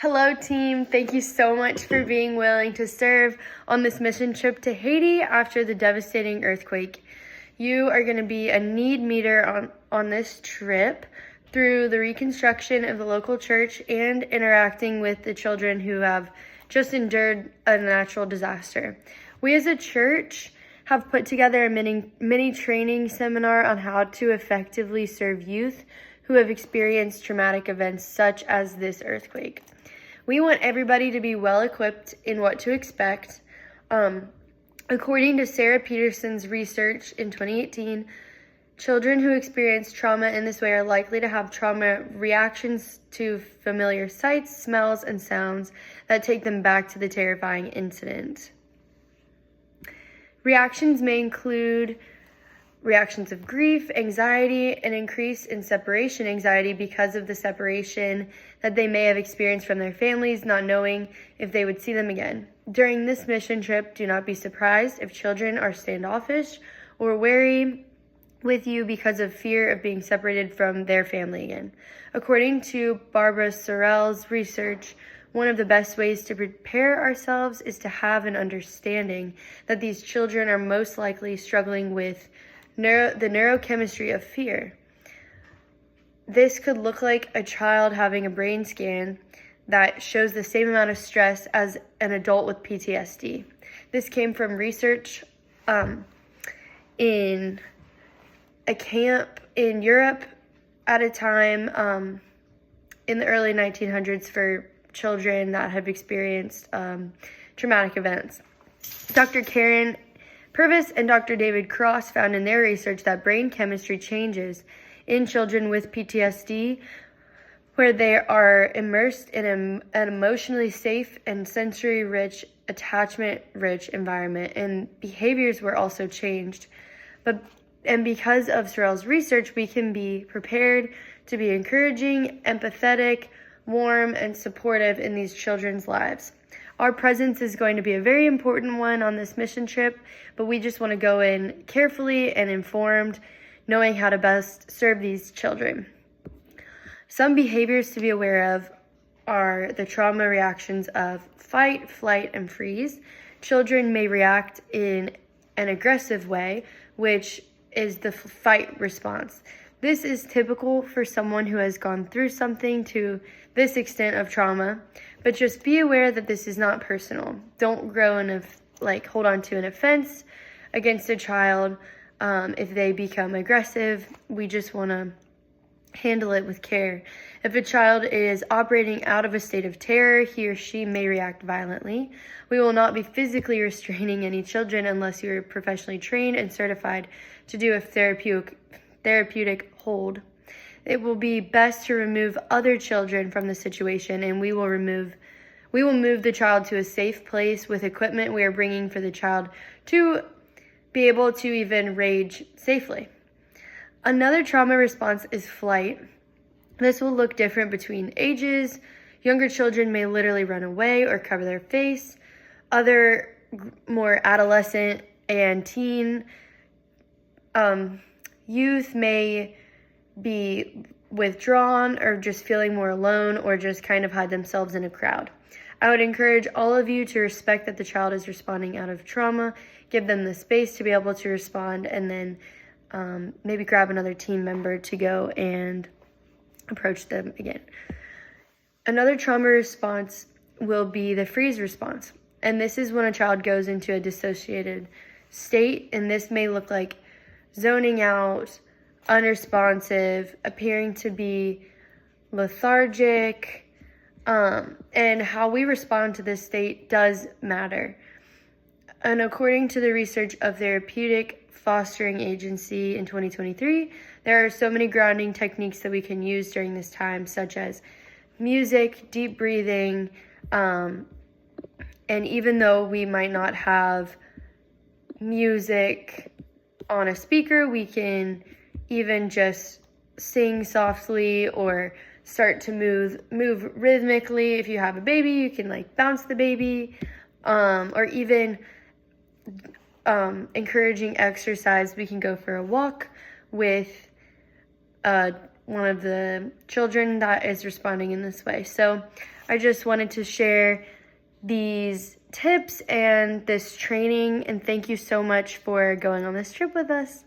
Hello, team. Thank you so much for being willing to serve on this mission trip to Haiti after the devastating earthquake. You are going to be a need meter on this trip through the reconstruction of the local church and interacting with the children who have just endured a natural disaster. We as a church have put together a mini training seminar on how to effectively serve youth who have experienced traumatic events such as this earthquake. We want everybody to be well equipped in what to expect. According to Sarah Peterson's research in 2018, children who experience trauma in this way are likely to have trauma reactions to familiar sights, smells, and sounds that take them back to the terrifying incident. Reactions may include reactions of grief, anxiety, and increase in separation anxiety because of the separation that they may have experienced from their families, not knowing if they would see them again. During this mission trip, do not be surprised if children are standoffish or wary with you because of fear of being separated from their family again. According to Barbara Sorrell's research, one of the best ways to prepare ourselves is to have an understanding that these children are most likely struggling with the neurochemistry of fear. This could look like a child having a brain scan that shows the same amount of stress as an adult with PTSD. This came from research in a camp in Europe at a time in the early 1900s for children that have experienced traumatic events. Dr. Karen Purvis and Dr. David Cross found in their research that brain chemistry changes in children with PTSD where they are immersed in an emotionally safe and sensory-rich, attachment-rich environment, and behaviors were also changed. And because of Sorrell's research, we can be prepared to be encouraging, empathetic, warm, and supportive in these children's lives. Our presence is going to be a very important one on this mission trip, but we just want to go in carefully and informed, knowing how to best serve these children. Some behaviors to be aware of are the trauma reactions of fight, flight, and freeze. Children may react in an aggressive way, which is the fight response. This is typical for someone who has gone through something to this extent of trauma, but just be aware that this is not personal. Don't hold on to an offense against a child if they become aggressive. We just want to handle it with care. If a child is operating out of a state of terror, he or she may react violently. We will not be physically restraining any children unless you are professionally trained and certified to do a therapeutic hold. It will be best to remove other children from the situation, and we will move the child to a safe place with equipment we are bringing for the child to be able to even rage safely. Another trauma response is flight. This will look different between ages. Younger children may literally run away or cover their face. Other more adolescent and teen youth may be withdrawn or just feeling more alone or just kind of hide themselves in a crowd. I would encourage all of you to respect that the child is responding out of trauma, give them the space to be able to respond, and then maybe grab another team member to go and approach them again. Another trauma response will be the freeze response. And this is when a child goes into a dissociated state, and this may look like zoning out, unresponsive, appearing to be lethargic, and how we respond to this state does matter. And according to the research of Therapeutic Fostering Agency in 2023, there are so many grounding techniques that we can use during this time, such as music, deep breathing, and even though we might not have music on a speaker, we can even just sing softly or start to move rhythmically. If you have a baby, you can bounce the baby, or even encouraging exercise. We can go for a walk with one of the children that is responding in this way. So I just wanted to share these tips and this training, and thank you so much for going on this trip with us.